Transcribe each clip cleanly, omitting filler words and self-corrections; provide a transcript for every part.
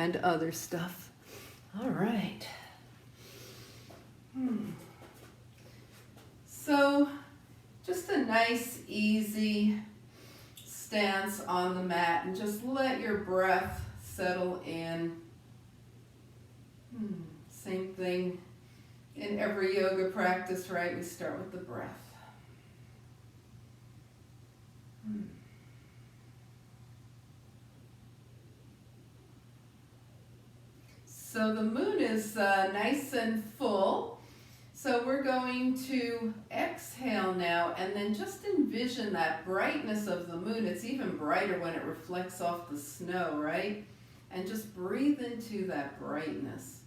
and other stuff. All right. So just a nice, easy stance on the mat, and just let your breath settle in. Same thing in every yoga practice, right? We start with the breath. So the moon is nice and full. So we're going to exhale now, and then just envision that brightness of the moon. It's even brighter when it reflects off the snow, right? And just breathe into that brightness.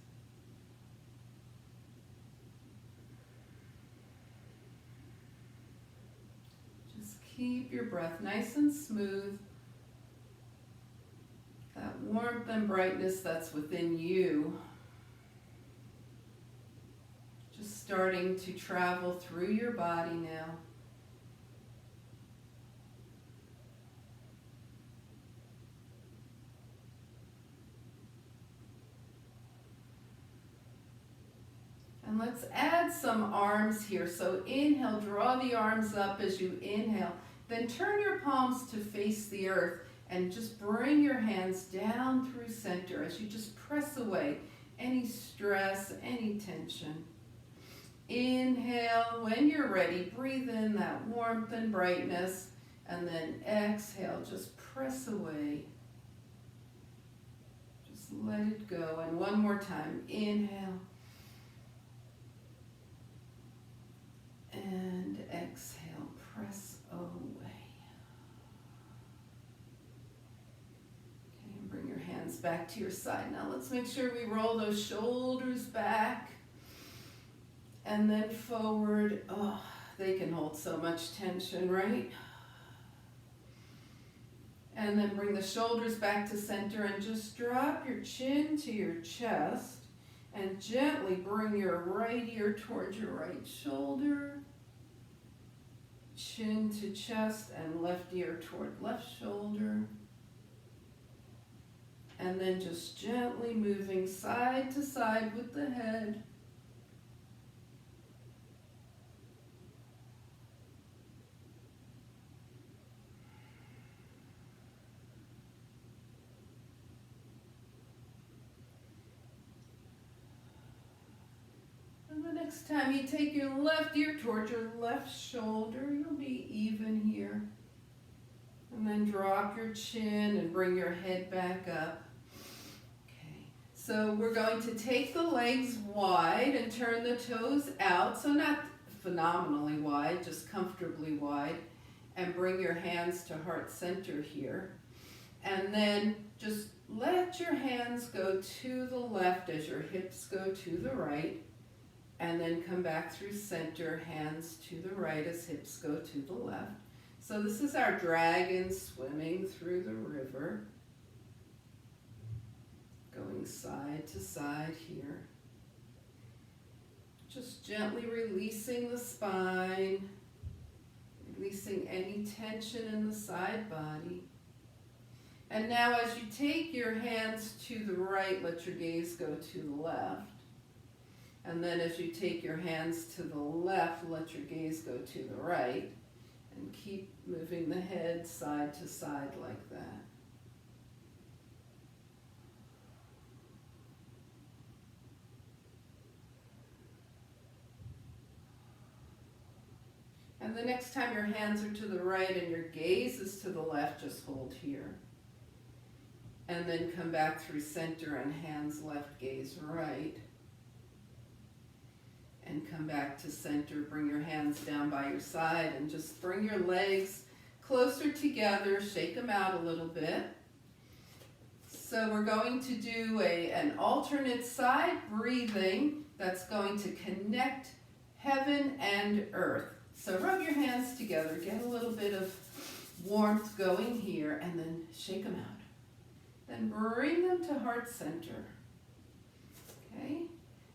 Just keep your breath nice and smooth. That warmth and brightness that's within you, just starting to travel through your body now. And let's add some arms here. So inhale, draw the arms up as you inhale. Then turn your palms to face the earth. And just bring your hands down through center as you just press away any stress, any tension. Inhale, when you're ready, breathe in that warmth and brightness, and then exhale, just press away. Just let it go. And one more time, inhale. And exhale, press away. Bring your hands back to your side. Now let's make sure we roll those shoulders back and then forward. Oh, they can hold so much tension, right? And then bring the shoulders back to center and just drop your chin to your chest and gently bring your right ear towards your right shoulder. Chin to chest and left ear toward left shoulder. And then just gently moving side to side with the head. And the next time you take your left ear towards your left shoulder, you'll be even here. And then drop your chin and bring your head back up. So we're going to take the legs wide and turn the toes out, so not phenomenally wide, just comfortably wide, and bring your hands to heart center here. And then just let your hands go to the left as your hips go to the right, and then come back through center, hands to the right as hips go to the left. So this is our dragon swimming through the river. Going side to side here. Just gently releasing the spine, releasing any tension in the side body. And now as you take your hands to the right, let your gaze go to the left. And then as you take your hands to the left, let your gaze go to the right. And keep moving the head side to side like that. And the next time your hands are to the right and your gaze is to the left, just hold here. And then come back through center and hands left, gaze right. And come back to center, bring your hands down by your side and just bring your legs closer together, shake them out a little bit. So we're going to do an alternate side breathing that's going to connect heaven and earth. So rub your hands together, get a little bit of warmth going here, and then shake them out. Then bring them to heart center. Okay?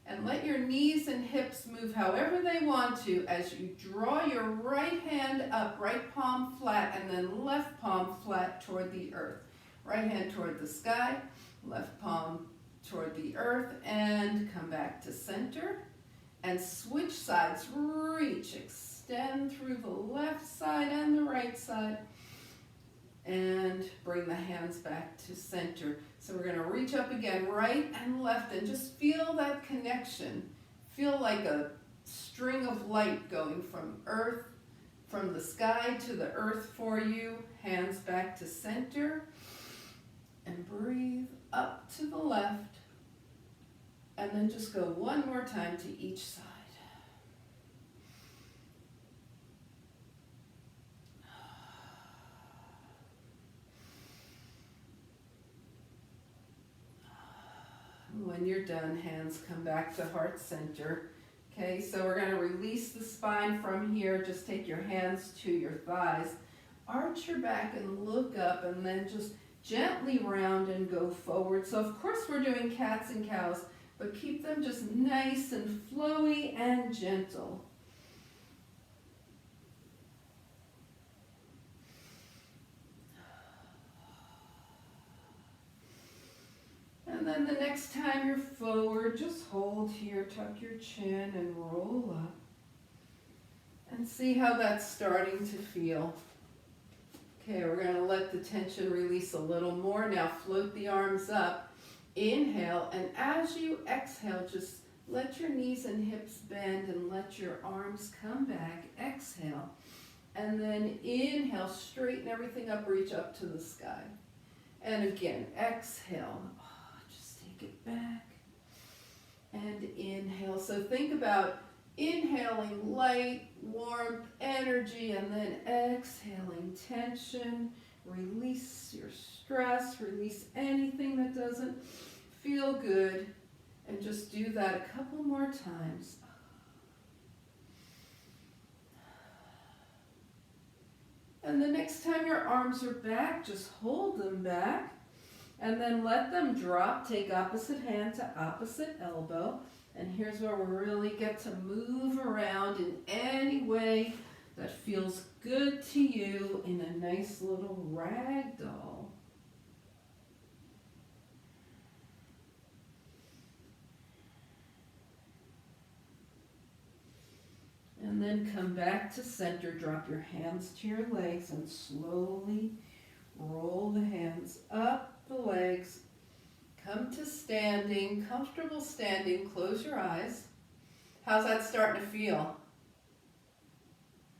And let your knees and hips move however they want to as you draw your right hand up, right palm flat, and then left palm flat toward the earth. Right hand toward the sky, Left palm toward the earth and come back to center. And switch sides, reach, extend through the left side and the right side. And bring the hands back to center. So we're going to reach up again, right and left, and just feel that connection. Feel like a string of light going from earth, from the sky to the earth for you. Hands back to center. And breathe up to the left. And then just go one more time to each side. When you're done, hands come back to heart center. Okay, so we're going to release the spine from here. Just take your hands to your thighs. Arch your back and look up, and then just gently round and go forward. So of course we're doing cats and cows, but keep them just nice and flowy and gentle. And then the next time you're forward, just hold here, tuck your chin and roll up. And see how that's starting to feel. Okay, we're going to let the tension release a little more. Now float the arms up. Inhale, and as you exhale, just let your knees and hips bend and let your arms come back. Exhale. And then inhale, straighten everything up, reach up to the sky. And again, exhale. Just take it back. And inhale. So think about inhaling light, warmth, energy, and then exhaling tension. Release your stress, release anything that doesn't feel good, and just do that a couple more times. And the next time your arms are back, just hold them back, and then let them drop. Take opposite hand to opposite elbow, and here's where we really get to move around in any way that feels good to you in a nice little rag doll. And then come back to center. Drop your hands to your legs and slowly roll the hands up the legs. Come to standing, comfortable standing. Close your eyes. How's that starting to feel?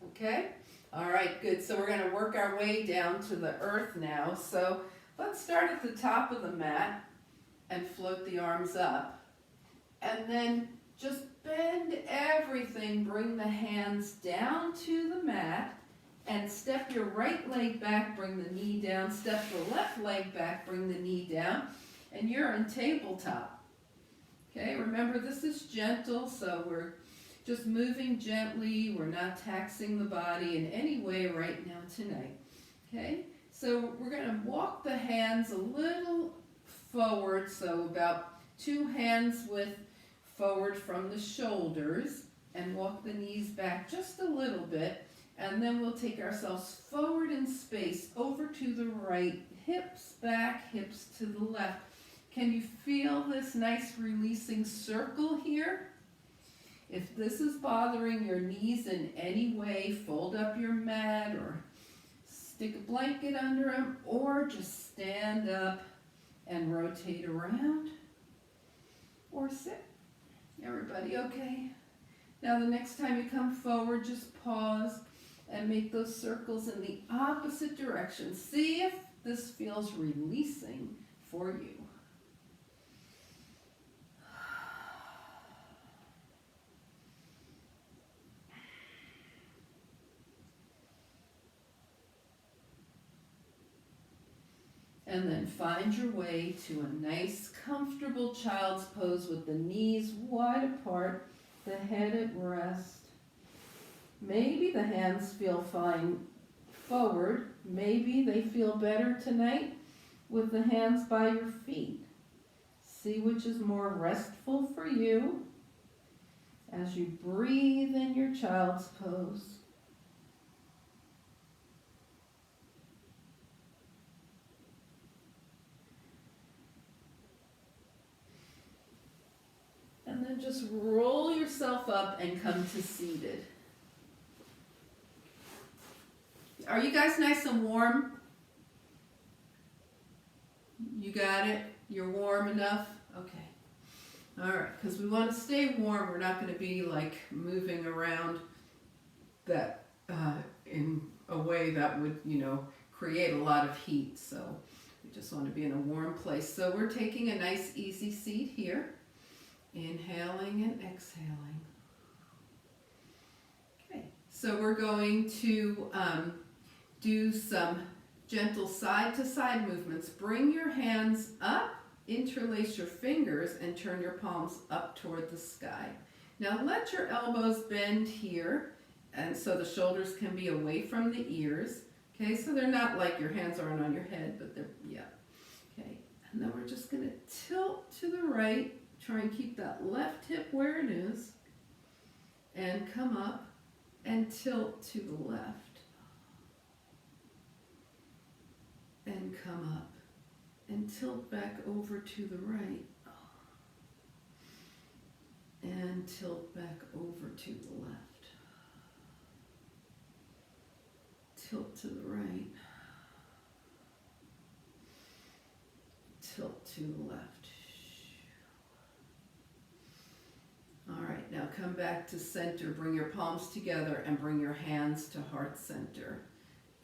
Okay? All right, good. So we're going to work our way down to the earth now. So let's start at the top of the mat and float the arms up. And then just bend everything. Bring the hands down to the mat and step your right leg back. Bring the knee down. Step the left leg back. Bring the knee down. And you're in tabletop. Okay, remember this is gentle, so we're just moving gently. We're not taxing the body in any way right now tonight. Okay, so we're going to walk the hands a little forward, so about 2 hands width forward from the shoulders, and walk the knees back just a little bit, and then we'll take ourselves forward in space over to the right, hips back, hips to the left. Can you feel this nice releasing circle here? If this is bothering your knees in any way, fold up your mat or stick a blanket under them, or just stand up and rotate around or sit. Everybody okay? Now the next time you come forward, just pause and make those circles in the opposite direction. See if this feels releasing for you. And then find your way to a nice, comfortable child's pose with the knees wide apart, the head at rest. Maybe the hands feel fine forward. Maybe they feel better tonight with the hands by your feet. See which is more restful for you as you breathe in your child's pose. just roll yourself up and come to seated. Are you guys nice and warm? You got it? You're warm enough? Okay. All right, because we want to stay warm. We're not going to be like moving around that in a way that would, create a lot of heat. So we just want to be in a warm place. So we're taking a nice easy seat here. Inhaling and exhaling. Okay, so we're going to do some gentle side-to-side movements. Bring your hands up, interlace your fingers, and turn your palms up toward the sky. Now let your elbows bend here, and so the shoulders can be away from the ears. Okay, so they're not like your hands aren't on your head, but they're, yeah. Okay, and then we're just going to tilt to the right. Try and keep that left hip where it is, and come up and tilt to the left, and come up and tilt back over to the right, and tilt back over to the left, tilt to the right, tilt to the left. All right, now come back to center. Bring your palms together and bring your hands to heart center.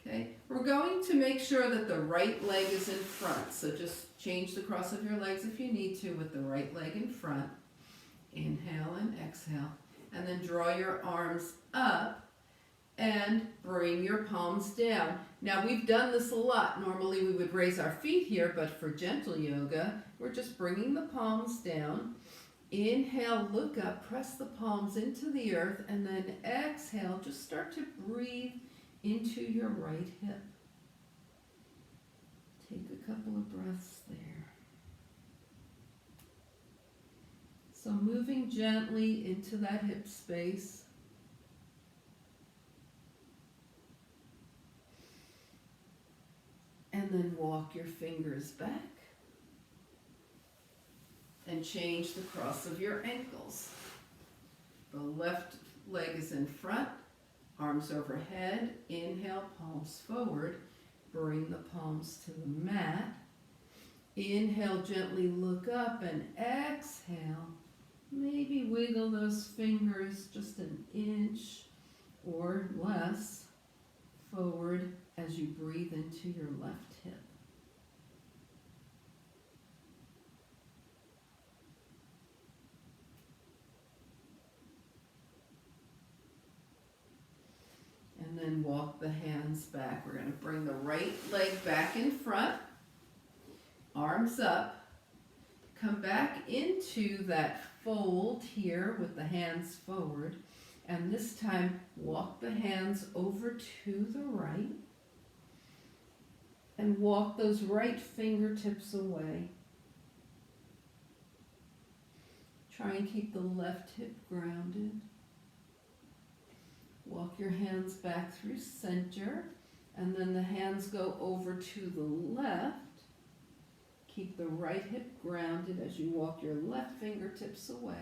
Okay, we're going to make sure that the right leg is in front. So just change the cross of your legs if you need to with the right leg in front. Inhale and exhale. And then draw your arms up and bring your palms down. Now we've done this a lot. Normally we would raise our feet here, but for gentle yoga, we're just bringing the palms down. Inhale, look up, press the palms into the earth, and then exhale, just start to breathe into your right hip. Take a couple of breaths there. So moving gently into that hip space. And then walk your fingers back. And change the cross of your ankles. The left leg is in front, arms overhead. Inhale, palms forward. Bring the palms to the mat. Inhale, gently look up, and exhale. Maybe wiggle those fingers just an inch or less forward as you breathe into your left hip. And then walk the hands back. We're going to bring the right leg back in front, arms up, come back into that fold here with the hands forward, and this time walk the hands over to the right, and walk those right fingertips away. Try and keep the left hip grounded. Walk your hands back through center, and then the hands go over to the left. Keep the right hip grounded as you walk your left fingertips away.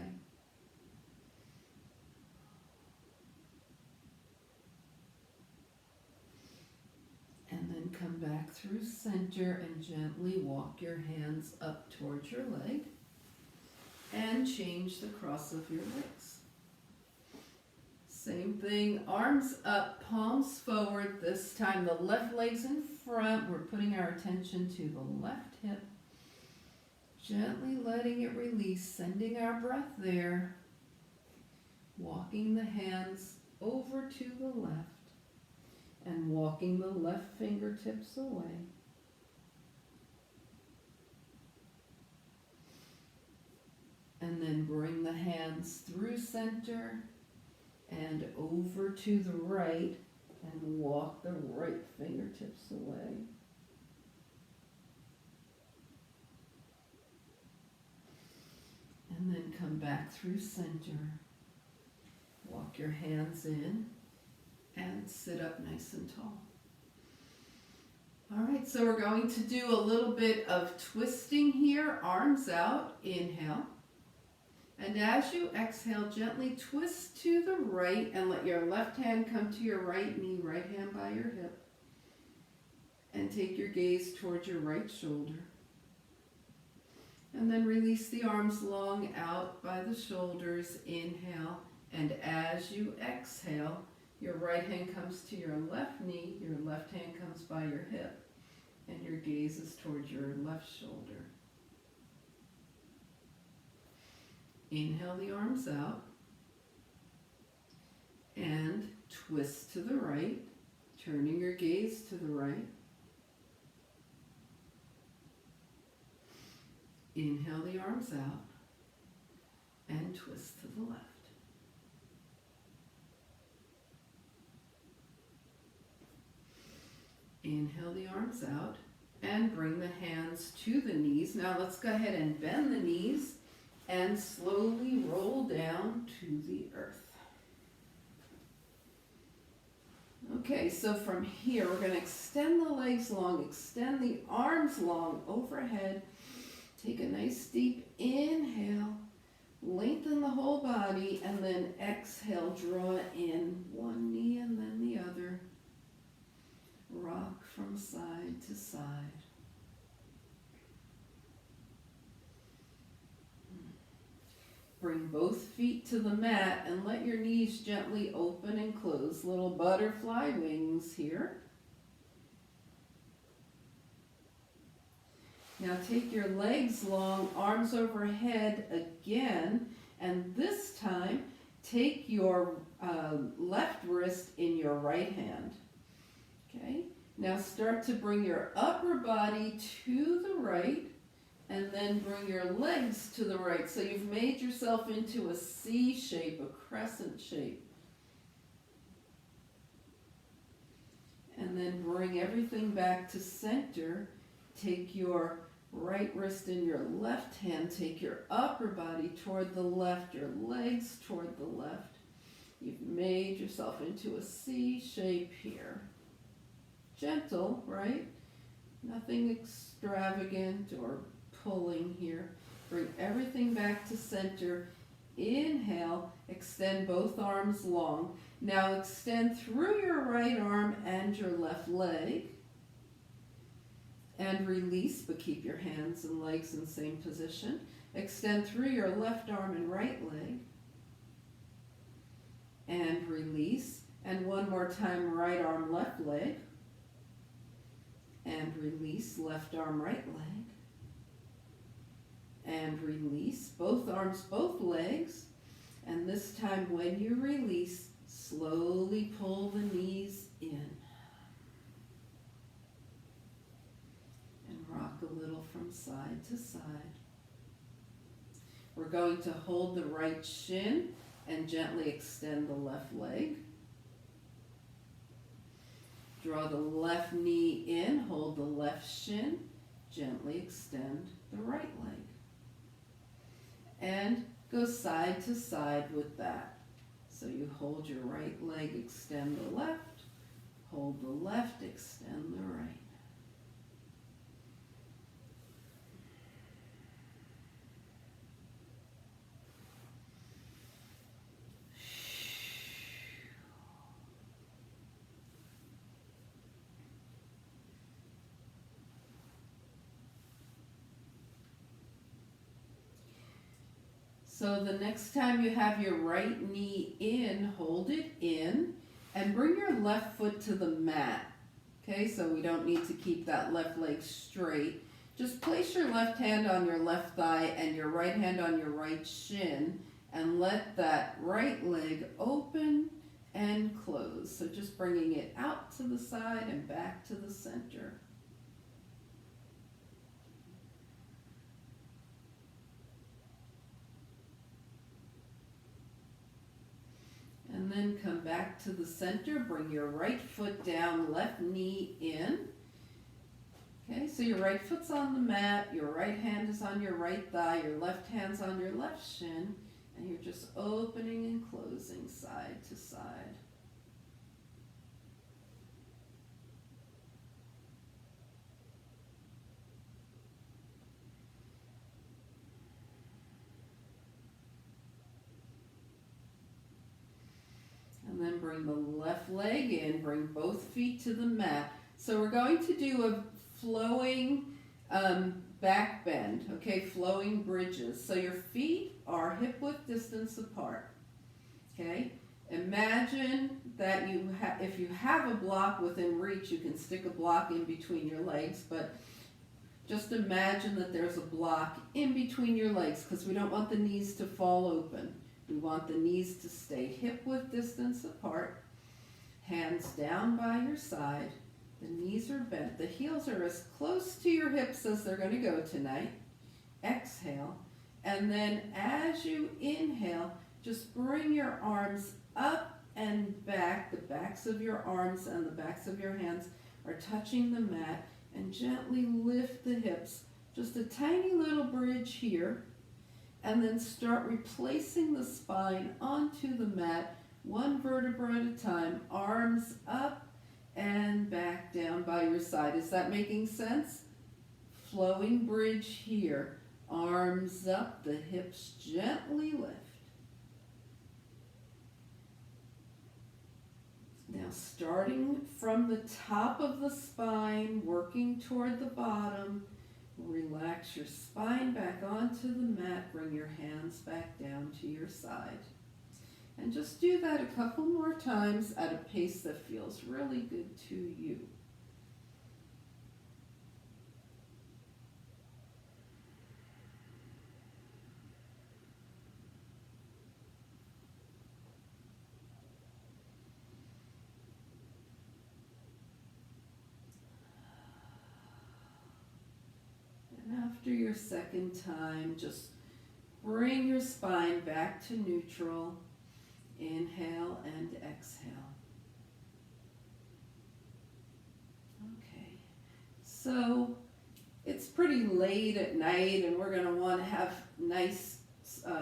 And then come back through center and gently walk your hands up towards your leg and change the cross of your legs. Same thing, arms up, palms forward. This time the left leg's in front. We're putting our attention to the left hip. Gently letting it release, sending our breath there. Walking the hands over to the left and walking the left fingertips away. And then bring the hands through center and over to the right and walk the right fingertips away. And then come back through center. Walk your hands in and sit up nice and tall. All right, so we're going to do a little bit of twisting here. Arms out, inhale. And as you exhale, gently twist to the right and let your left hand come to your right knee, right hand by your hip. And take your gaze towards your right shoulder. And then release the arms long out by the shoulders. Inhale. And as you exhale, your right hand comes to your left knee, your left hand comes by your hip, and your gaze is towards your left shoulder. Inhale the arms out. And twist to the right, turning your gaze to the right. Inhale the arms out and twist to the left. Inhale the arms out and bring the hands to the knees. Now let's go ahead and bend the knees and slowly roll down to the earth. Okay, so from here we're going to extend the legs long, extend the arms long overhead. Take a nice deep inhale, lengthen the whole body, and then exhale, draw in one knee and then the other. Rock from side to side. Bring both feet to the mat and let your knees gently open and close. Little butterfly wings here. Now take your legs long, arms overhead again, and this time take your left wrist in your right hand. Okay, now start to bring your upper body to the right and then bring your legs to the right. So you've made yourself into a C shape, a crescent shape. And then bring everything back to center. Take your right wrist in your left hand. Take your upper body toward the left, your legs toward the left. You've made yourself into a C shape here. Gentle, right? Nothing extravagant or pulling here. Bring everything back to center. Inhale, extend both arms long. Now extend through your right arm and your left leg. And release, but keep your hands and legs in the same position. Extend through your left arm and right leg. And release. And one more time, right arm, left leg. And release, left arm, right leg. And release, both arms, both legs. And this time when you release, slowly pull the knees in. And rock a little from side to side. We're going to hold the right shin and gently extend the left leg. Draw the left knee in, hold the left shin, gently extend the right leg. And go side to side with that. So you hold your right leg, extend the left, hold the left, extend the right. So the next time you have your right knee in, hold it in and bring your left foot to the mat. Okay, so we don't need to keep that left leg straight. Just place your left hand on your left thigh and your right hand on your right shin and let that right leg open and close. So just bringing it out to the side and back to the center. And then come back to the center, bring your right foot down, left knee in. Okay, so your right foot's on the mat, your right hand is on your right thigh, your left hand's on your left shin, and you're just opening and closing side to side. again, bring the left leg in, bring both feet to the mat. So we're going to do a flowing back bend, okay, flowing bridges. So your feet are hip-width distance apart, okay? Imagine that if you have a block within reach, you can stick a block in between your legs, but just imagine that there's a block in between your legs because we don't want the knees to fall open. We want the knees to stay hip-width distance apart, hands down by your side. The knees are bent. The heels are as close to your hips as they're going to go tonight. Exhale. And then as you inhale, just bring your arms up and back. The backs of your arms and the backs of your hands are touching the mat, and gently lift the hips. Just a tiny little bridge here. And then start replacing the spine onto the mat, one vertebra at a time, arms up and back down by your side. Is that making sense? Flowing bridge here. Arms up, the hips gently lift. Now starting from the top of the spine, working toward the bottom, relax your spine back onto the mat. Bring your hands back down to your side. And just do that a couple more times at a pace that feels really good to you. And after your second time, just bring your spine back to neutral. Inhale and exhale. Okay, so it's pretty late at night and we're going to want to have nice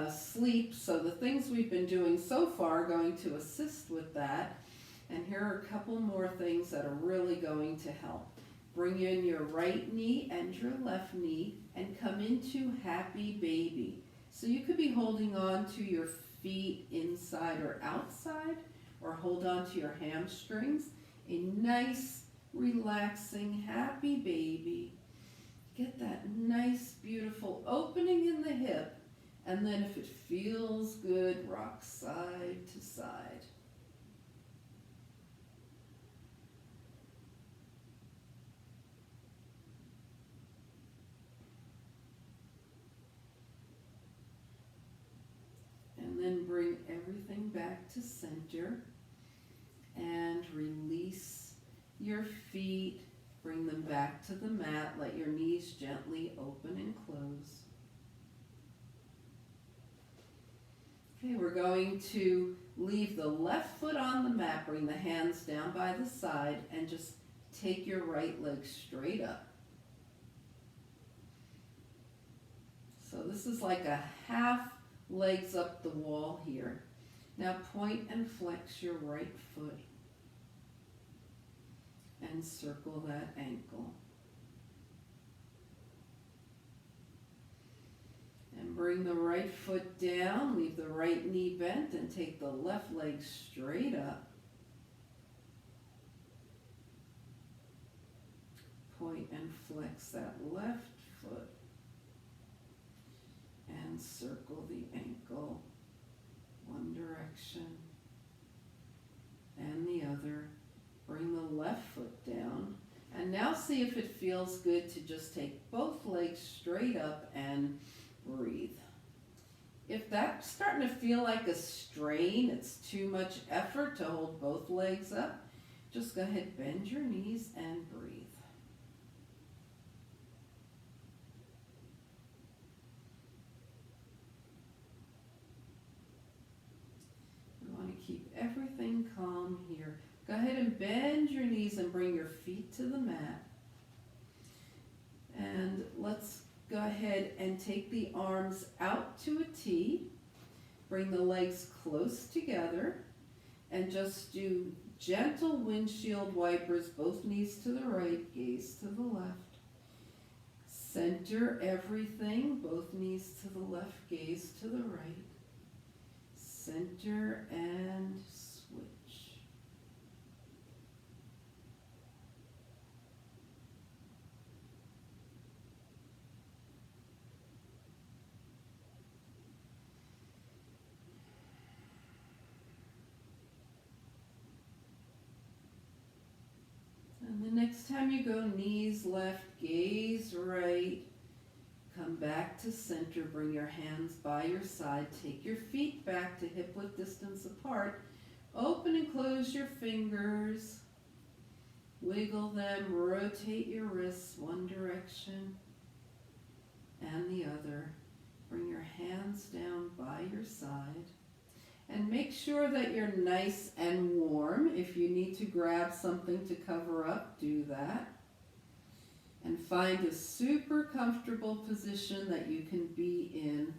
sleep. So the things we've been doing so far are going to assist with that. And here are a couple more things that are really going to help. Bring in your right knee and your left knee and come into happy baby. So you could be holding on to your feet inside or outside, or hold on to your hamstrings. A nice, relaxing, happy baby. Get that nice, beautiful opening in the hip, and then if it feels good, rock side to side. And then bring everything back to center and release your feet. Bring them back to the mat. Let your knees gently open and close. Okay, we're going to leave the left foot on the mat. Bring the hands down by the side and just take your right leg straight up. So this is like a half legs up the wall here. Now point and flex your right foot and circle that ankle. And bring the right foot down, leave the right knee bent, and take the left leg straight up. Point and flex that left foot and circle the ankle one direction and the other. Bring the left foot down, and now see if it feels good to just take both legs straight up and breathe. If that's starting to feel like a strain, it's too much effort to hold both legs up, just go ahead, bend your knees and breathe. We want to keep everything calm here. Go ahead and bend your knees and bring your feet to the mat. And let's go ahead and take the arms out to a T. Bring the legs close together and just do gentle windshield wipers, both knees to the right, gaze to the left. Center everything, both knees to the left, gaze to the right. Center and switch. And the next time you go, knees left, gaze right. Come back to center, bring your hands by your side. Take your feet back to hip-width distance apart. Open and close your fingers. Wiggle them, rotate your wrists one direction and the other. Bring your hands down by your side. And make sure that you're nice and warm. If you need to grab something to cover up, do that. And find a super comfortable position that you can be in.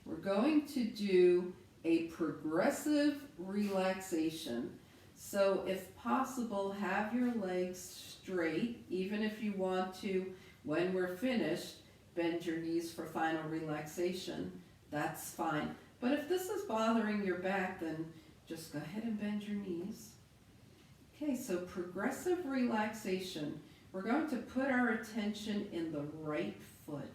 We're going to do a progressive relaxation. So if possible, have your legs straight. Even if you want to, when we're finished, bend your knees for final relaxation. That's fine. But if this is bothering your back, then just go ahead and bend your knees. Okay, so progressive relaxation. We're going to put our attention in the right foot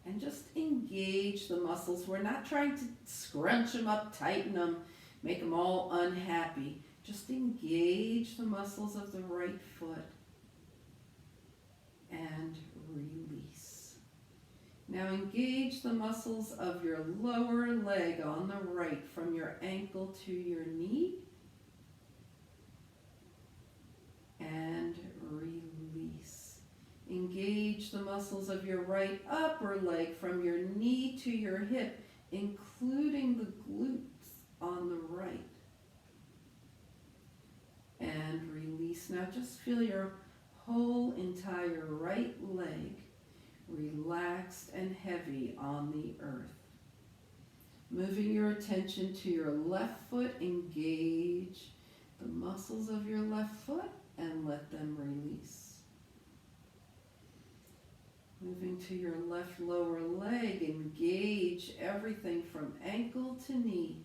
and just engage the muscles. We're not trying to scrunch them up, tighten them, make them all unhappy. Just engage the muscles of the right foot and release. Now engage the muscles of your lower leg on the right from your ankle to your knee and release. Engage the muscles of your right upper leg from your knee to your hip, including the glutes on the right. And release. Now just feel your whole entire right leg relaxed and heavy on the earth. Moving your attention to your left foot, engage the muscles of your left foot and let them release. Moving to your left lower leg, engage everything from ankle to knee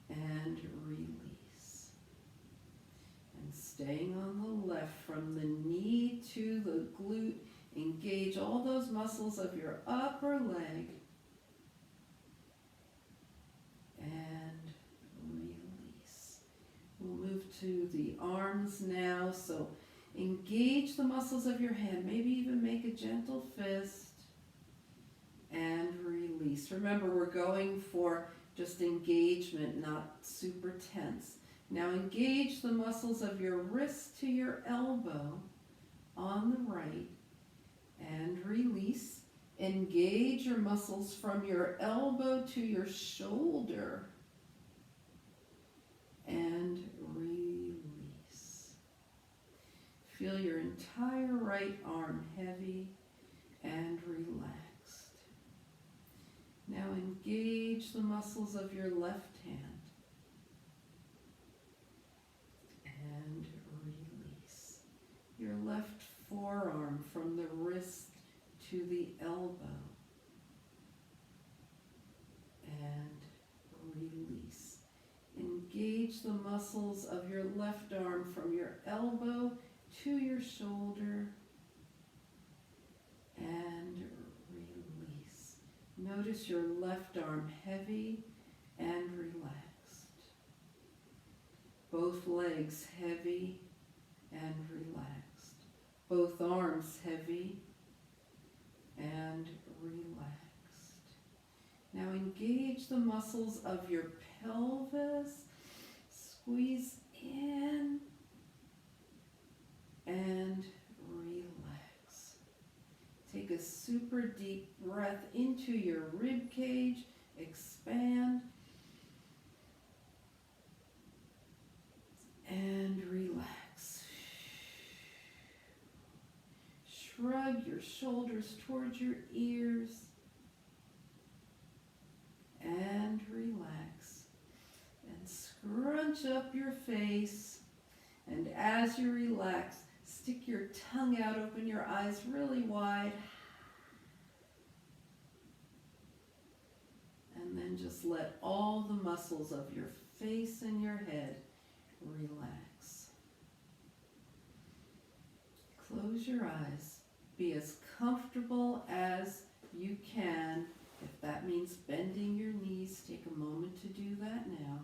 and release. And staying on the left from the knee to the glute, engage all those muscles of your upper leg and release. We'll move to the arms now. So engage the muscles of your hand, maybe even make a gentle fist and release. Remember, we're going for just engagement, not super tense. Now engage the muscles of your wrist to your elbow on the right and release. Engage your muscles from your elbow to your shoulder and release. Feel your entire right arm heavy and relaxed. Now engage the muscles of your left hand and release. Your left forearm from the wrist to the elbow and release. Engage the muscles of your left arm from your elbow to your shoulder and release. Notice your left arm heavy and relaxed. Both legs heavy and relaxed. Both arms heavy and relaxed. Now engage the muscles of your pelvis. Squeeze in and relax. Take a super deep breath into your rib cage. Expand and relax. Shrug your shoulders towards your ears and relax. And scrunch up your face. And as you relax, stick your tongue out, open your eyes really wide. And then just let all the muscles of your face and your head relax. Close your eyes. Be as comfortable as you can If that means bending your knees, take a moment to do that now.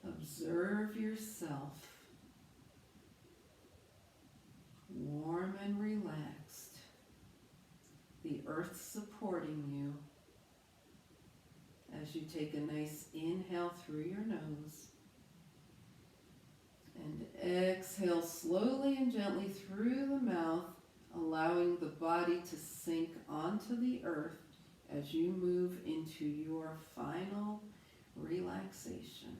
Observe yourself, warm and relaxed. The earth supporting you as you take a nice inhale through your nose and exhale slowly and gently through the mouth, allowing the body to sink onto the earth as you move into your final relaxation.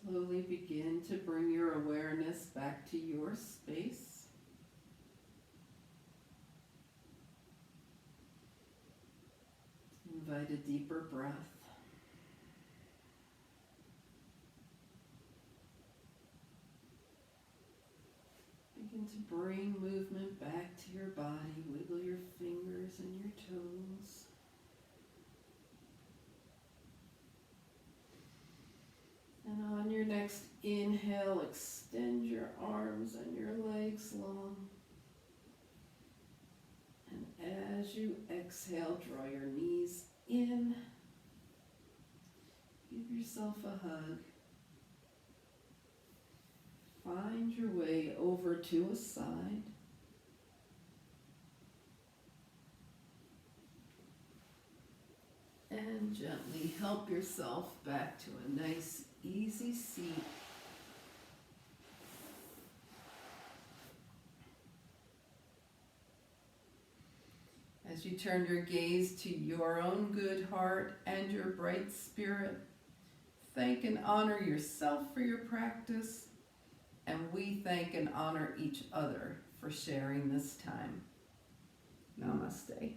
Slowly begin to bring your awareness back to your space. Invite a deeper breath. Begin to bring movement back to your body. Wiggle your fingers and your toes. And on your next inhale, extend your arms and your legs long. And as you exhale, draw your knees in. Give yourself a hug. Find your way over to a side. And gently help yourself back to a nice, easy seat. As you turn your gaze to your own good heart and your bright spirit, thank and honor yourself for your practice, and we thank and honor each other for sharing this time. Namaste.